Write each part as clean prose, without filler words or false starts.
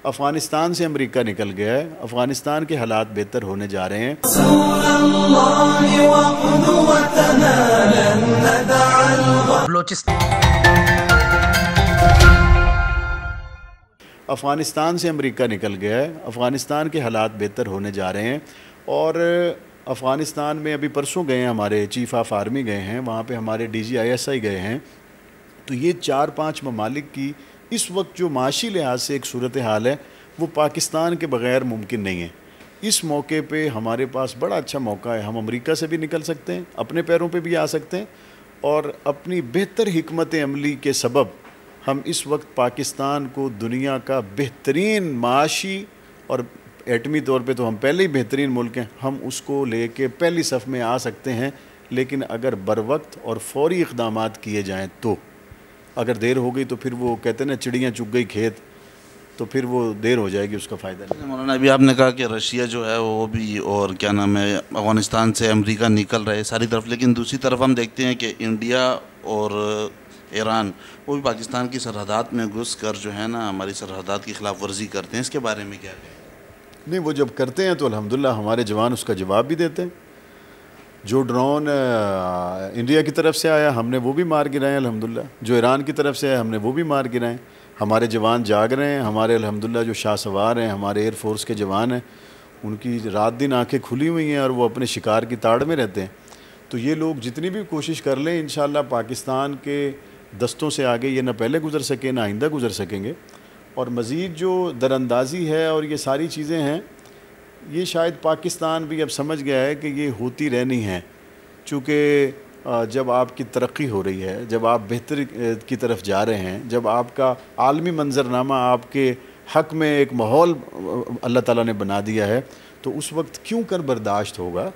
افغانستان سے امریکہ نکل گیا ہے، افغانستان کے حالات بہتر ہونے جا رہے ہیں۔ افغانستان سے امریکہ نکل گیا ہے، افغانستان کے حالات بہتر ہونے جا رہے ہیں، اور افغانستان میں ابھی پرسوں گئے ہیں، ہمارے چیف آف آرمی گئے ہیں، وہاں پہ ہمارے ڈی جی ISI گئے ہیں۔ تو یہ 4-5 ممالک کی اس وقت جو معاشی لحاظ سے ایک صورتحال ہے وہ پاکستان کے بغیر ممکن نہیں ہے۔ اس موقع پہ ہمارے پاس بڑا اچھا موقع ہے، ہم امریکہ سے بھی نکل سکتے ہیں، اپنے پیروں پہ بھی آ سکتے ہیں، اور اپنی بہتر حکمت عملی کے سبب ہم اس وقت پاکستان کو دنیا کا بہترین معاشی اور ایٹمی طور پہ تو ہم پہلے ہی بہترین ملک ہیں، ہم اس کو لے کے پہلی صف میں آ سکتے ہیں، لیکن اگر بروقت اور فوری اقدامات کیے جائیں تو۔ اگر دیر ہو گئی تو پھر وہ کہتے ہیں نا چڑیاں چگ گئی کھیت، تو پھر وہ دیر ہو جائے گی، اس کا فائدہ نہیں۔ مولانا ابھی آپ نے کہا کہ رشیا جو ہے وہ بھی، اور کیا نام ہے، افغانستان سے امریکہ نکل رہے ساری طرف، لیکن دوسری طرف ہم دیکھتے ہیں کہ انڈیا اور ایران وہ بھی پاکستان کی سرحدات میں گھس کر جو ہے نا ہماری سرحدات کی خلاف ورزی کرتے ہیں، اس کے بارے میں کیا کہیں؟ نہیں، وہ جب کرتے ہیں تو الحمدللہ ہمارے جوان اس کا جواب بھی دیتے ہیں۔ جو ڈرون انڈیا کی طرف سے آیا ہم نے وہ بھی مار گرائے الحمدللہ، جو ایران کی طرف سے آیا ہم نے وہ بھی مار گرائے۔ ہمارے جوان جاگ رہے ہیں، ہمارے الحمدللہ جو شاہ سوار ہیں، ہمارے ایئر فورس کے جوان ہیں، ان کی رات دن آنکھیں کھلی ہوئی ہیں اور وہ اپنے شکار کی تاڑ میں رہتے ہیں۔ تو یہ لوگ جتنی بھی کوشش کر لیں انشاءاللہ پاکستان کے دستوں سے آگے یہ نہ پہلے گزر سکے نہ آئندہ گزر سکیں گے۔ اور مزید جو دراندازی ہے اور یہ ساری چیزیں ہیں، یہ شاید پاکستان بھی اب سمجھ گیا ہے کہ یہ ہوتی رہنی ہیں، چونکہ جب آپ کی ترقی ہو رہی ہے، جب آپ بہتر کی طرف جا رہے ہیں، جب آپ کا عالمی منظرنامہ آپ کے حق میں ایک ماحول اللہ تعالیٰ نے بنا دیا ہے، تو اس وقت کیوں کر برداشت ہوگا؟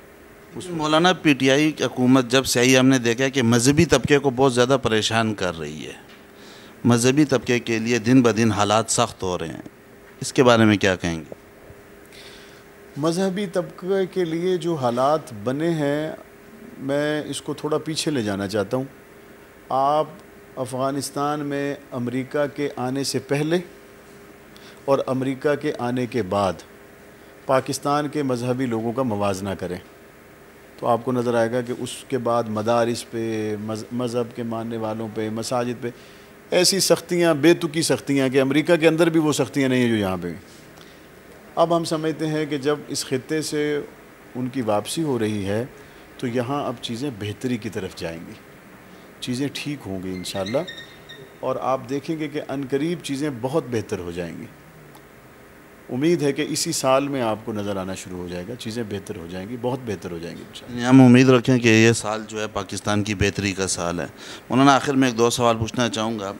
مولانا PTI کی حکومت جب سے آئی ہم نے دیکھا کہ مذہبی طبقے کو بہت زیادہ پریشان کر رہی ہے، مذہبی طبقے کے لیے دن بدن حالات سخت ہو رہے ہیں، اس کے بارے میں کیا کہیں گے؟ مذہبی طبقے کے لیے جو حالات بنے ہیں، میں اس کو تھوڑا پیچھے لے جانا چاہتا ہوں۔ آپ افغانستان میں امریکہ کے آنے سے پہلے اور امریکہ کے آنے کے بعد پاکستان کے مذہبی لوگوں کا موازنہ کریں تو آپ کو نظر آئے گا کہ اس کے بعد مدارس پہ، مذہب کے ماننے والوں پہ، مساجد پہ ایسی سختیاں، بے تکی سختیاں کہ امریکہ کے اندر بھی وہ سختیاں نہیں ہیں جو یہاں پہ ہیں۔ اب ہم سمجھتے ہیں کہ جب اس خطے سے ان کی واپسی ہو رہی ہے تو یہاں اب چیزیں بہتری کی طرف جائیں گی، چیزیں ٹھیک ہوں گی انشاءاللہ، اور آپ دیکھیں گے کہ عنقریب چیزیں بہت بہتر ہو جائیں گی۔ امید ہے کہ اسی سال میں آپ کو نظر آنا شروع ہو جائے گا، چیزیں بہتر ہو جائیں گی، بہت بہتر ہو جائیں گی انشاءاللہ۔ ہم امید رکھیں کہ یہ سال جو ہے پاکستان کی بہتری کا سال ہے۔ مولانا آخر میں ایک دو سوال پوچھنا چاہوں گا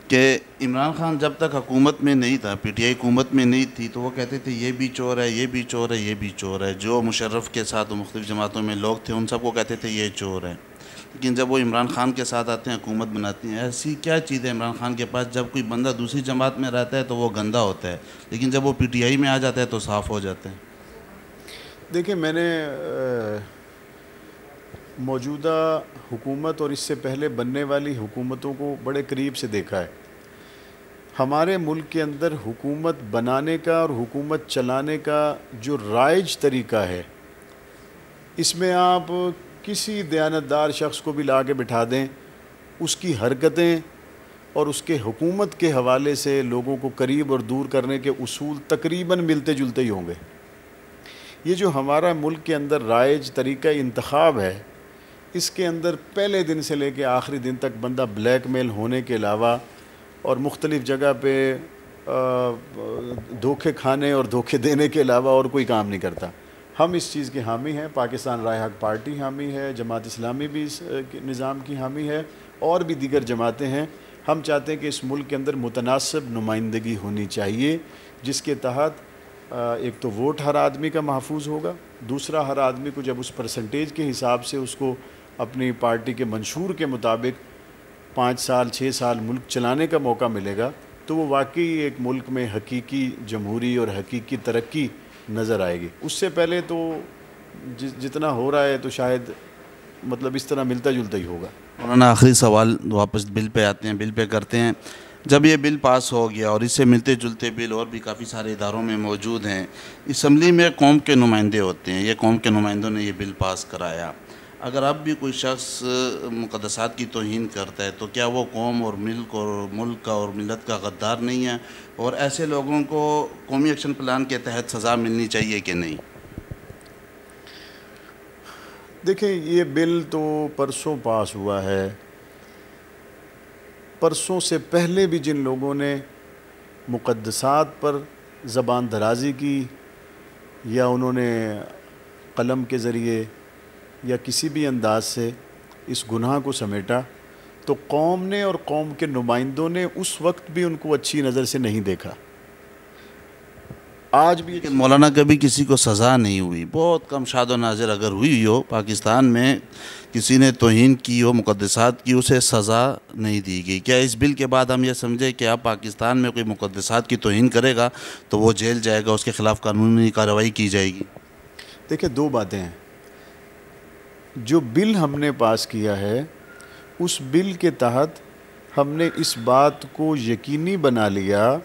کہ عمران خان جب تک حکومت میں نہیں تھا، PTI حکومت میں نہیں تھی، تو وہ کہتے تھے یہ بھی چور ہے، یہ بھی چور ہے، یہ بھی چور ہے۔ جو مشرف کے ساتھ مختلف جماعتوں میں لوگ تھے ان سب کو کہتے تھے یہ چور ہے، لیکن جب وہ عمران خان کے ساتھ آتے ہیں، حکومت بناتی ہیں، ایسی کیا چیز ہے عمران خان کے پاس جب کوئی بندہ دوسری جماعت میں رہتا ہے تو وہ گندا ہوتا ہے، لیکن جب وہ PTI میں آ جاتا ہے تو صاف ہو جاتا ہے؟ دیکھیں، میں نے موجودہ حکومت اور اس سے پہلے بننے والی حکومتوں کو بڑے قریب سے دیکھا ہے۔ ہمارے ملک کے اندر حکومت بنانے کا اور حکومت چلانے کا جو رائج طریقہ ہے، اس میں آپ کسی دیانتدار شخص کو بھی لا کے بٹھا دیں، اس کی حرکتیں اور اس کے حکومت کے حوالے سے لوگوں کو قریب اور دور کرنے کے اصول تقریباً ملتے جلتے ہی ہوں گے۔ یہ جو ہمارا ملک کے اندر رائج طریقہ انتخاب ہے، اس کے اندر پہلے دن سے لے کے آخری دن تک بندہ بلیک میل ہونے کے علاوہ اور مختلف جگہ پہ دھوکے کھانے اور دھوکے دینے کے علاوہ اور کوئی کام نہیں کرتا۔ ہم اس چیز کے حامی ہیں، پاکستان رائے حق پارٹی حامی ہے، جماعت اسلامی بھی اس نظام کی حامی ہے، اور بھی دیگر جماعتیں ہیں۔ ہم چاہتے ہیں کہ اس ملک کے اندر متناسب نمائندگی ہونی چاہیے، جس کے تحت ایک تو ووٹ ہر آدمی کا محفوظ ہوگا، دوسرا ہر آدمی کو جب اس پرسنٹیج کے حساب سے اس کو اپنی پارٹی کے منشور کے مطابق 5 سال 6 سال ملک چلانے کا موقع ملے گا، تو وہ واقعی ایک ملک میں حقیقی جمہوری اور حقیقی ترقی نظر آئے گی۔ اس سے پہلے تو جتنا ہو رہا ہے تو شاید مطلب اس طرح ملتا جلتا ہی ہوگا۔ مولانا آخری سوال، واپس بل پہ آتے ہیں، بل پہ کرتے ہیں جب یہ بل پاس ہو گیا اور اس سے ملتے جلتے بل اور بھی کافی سارے اداروں میں موجود ہیں، اسمبلی میں قوم کے نمائندے ہوتے ہیں، یہ قوم کے نمائندوں نے یہ بل پاس کرایا، اگر اب بھی کوئی شخص مقدسات کی توہین کرتا ہے تو کیا وہ قوم اور ملک کا اور ملت کا غدار نہیں ہے؟ اور ایسے لوگوں کو قومی ایکشن پلان کے تحت سزا ملنی چاہیے کہ نہیں؟ دیکھیں، یہ بل تو پرسوں پاس ہوا ہے. پرسوں سے پہلے بھی جن لوگوں نے مقدسات پر زبان درازی کی یا انہوں نے قلم کے ذریعے یا کسی بھی انداز سے اس گناہ کو سمیٹا، تو قوم نے اور قوم کے نمائندوں نے اس وقت بھی ان کو اچھی نظر سے نہیں دیکھا. آج بھی لیکن مولانا کبھی کسی کو سزا نہیں ہوئی، بہت کم شاد و ناظر اگر ہوئی ہو، پاکستان میں کسی نے توہین کی ہو مقدسات کی، اسے سزا نہیں دی گئی. کیا اس بل کے بعد ہم یہ سمجھے کہ اب پاکستان میں کوئی مقدسات کی توہین کرے گا تو وہ جیل جائے گا، اس کے خلاف قانونی کارروائی کی جائے گی؟ دیکھیں، دو باتیں ہیں. جو بل ہم نے پاس کیا ہے، اس بل کے تحت ہم نے اس بات کو یقینی بنا لیا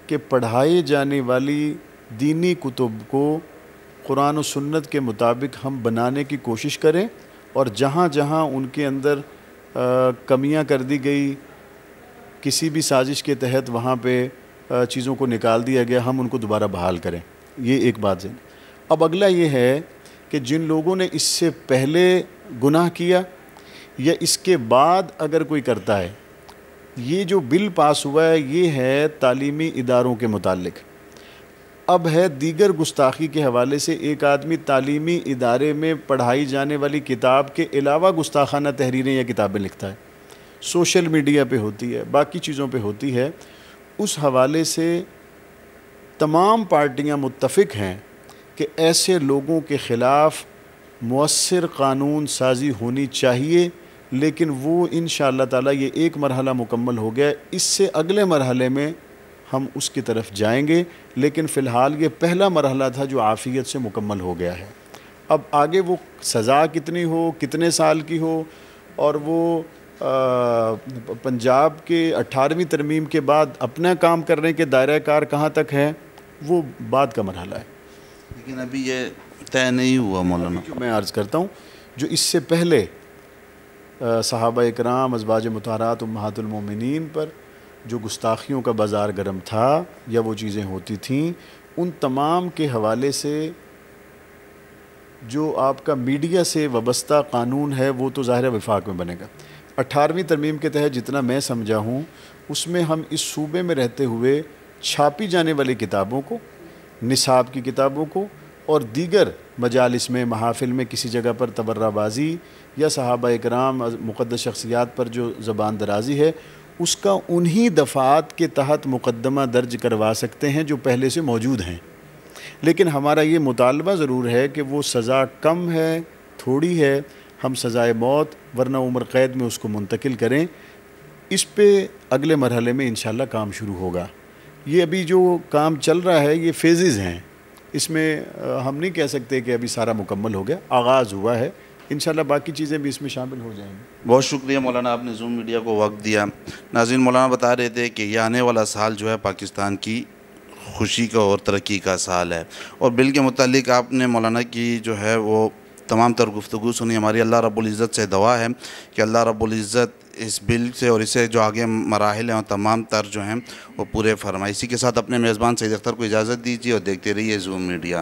کہ پڑھائی جانے والی دینی کتب کو قرآن و سنت کے مطابق ہم بنانے کی کوشش کریں، اور جہاں جہاں ان کے اندر کمیاں کر دی گئی، کسی بھی سازش کے تحت وہاں پہ چیزوں کو نکال دیا گیا، ہم ان کو دوبارہ بحال کریں. یہ ایک بات ہے. اب اگلا یہ ہے کہ جن لوگوں نے اس سے پہلے گناہ کیا یا اس کے بعد اگر کوئی کرتا ہے، یہ جو بل پاس ہوا ہے یہ ہے تعلیمی اداروں کے متعلق. اب ہے دیگر گستاخی کے حوالے سے ایک آدمی تعلیمی ادارے میں پڑھائی جانے والی کتاب کے علاوہ گستاخانہ تحریریں یا کتابیں لکھتا ہے، سوشل میڈیا پہ ہوتی ہے، باقی چیزوں پہ ہوتی ہے. اس حوالے سے تمام پارٹیاں متفق ہیں کہ ایسے لوگوں کے خلاف مؤثر قانون سازی ہونی چاہیے. لیکن وہ انشاءاللہ تعالی یہ ایک مرحلہ مکمل ہو گیا، اس سے اگلے مرحلے میں ہم اس کی طرف جائیں گے. لیکن فی الحال یہ پہلا مرحلہ تھا جو عافیت سے مکمل ہو گیا ہے. اب آگے وہ سزا کتنی ہو، کتنے سال کی ہو، اور وہ پنجاب کے 18ویں ترمیم کے بعد اپنا کام کرنے کے دائرہ کار کہاں تک ہے، وہ بعد کا مرحلہ ہے. لیکن ابھی یہ طے نہیں ہوا مولانا. میں عرض کرتا ہوں، جو اس سے پہلے صحابہ اکرام، ازواج مطہرات امہات المومنین پر جو گستاخیوں کا بازار گرم تھا یا وہ چیزیں ہوتی تھیں، ان تمام کے حوالے سے جو آپ کا میڈیا سے وابستہ قانون ہے وہ تو ظاہر وفاق میں بنے گا. 18ویں ترمیم کے تحت جتنا میں سمجھا ہوں، اس میں ہم اس صوبے میں رہتے ہوئے چھاپی جانے والی کتابوں کو، نصاب کی کتابوں کو، اور دیگر مجالس میں، محافل میں کسی جگہ پر تبرہ بازی یا صحابہ اکرام مقدس شخصیات پر جو زبان درازی ہے، اس کا انہی دفعات کے تحت مقدمہ درج کروا سکتے ہیں جو پہلے سے موجود ہیں. لیکن ہمارا یہ مطالبہ ضرور ہے کہ وہ سزا کم ہے، تھوڑی ہے، ہم سزائے موت ورنہ عمر قید میں اس کو منتقل کریں. اس پہ اگلے مرحلے میں انشاءاللہ کام شروع ہوگا. یہ ابھی جو کام چل رہا ہے یہ فیزز ہیں، اس میں ہم نہیں کہہ سکتے کہ ابھی سارا مکمل ہو گیا، آغاز ہوا ہے. انشاءاللہ باقی چیزیں بھی اس میں شامل ہو جائیں گی. بہت شکریہ مولانا، آپ نے زوم میڈیا کو وقت دیا. ناظرین، مولانا بتا رہے تھے کہ یہ آنے والا سال جو ہے پاکستان کی خوشی کا اور ترقی کا سال ہے، اور بل کے متعلق آپ نے مولانا کی جو ہے وہ تمام تر گفتگو سنی. ہماری اللہ رب العزت سے دعا ہے کہ اللہ رب العزت اس بل سے اور اس سے جو آگے مراحل ہیں اور تمام تر جو ہیں وہ پورے فرمائے. اسی کے ساتھ اپنے میزبان سید اختر کو اجازت دیجیے اور دیکھتے رہیے زوم میڈیا.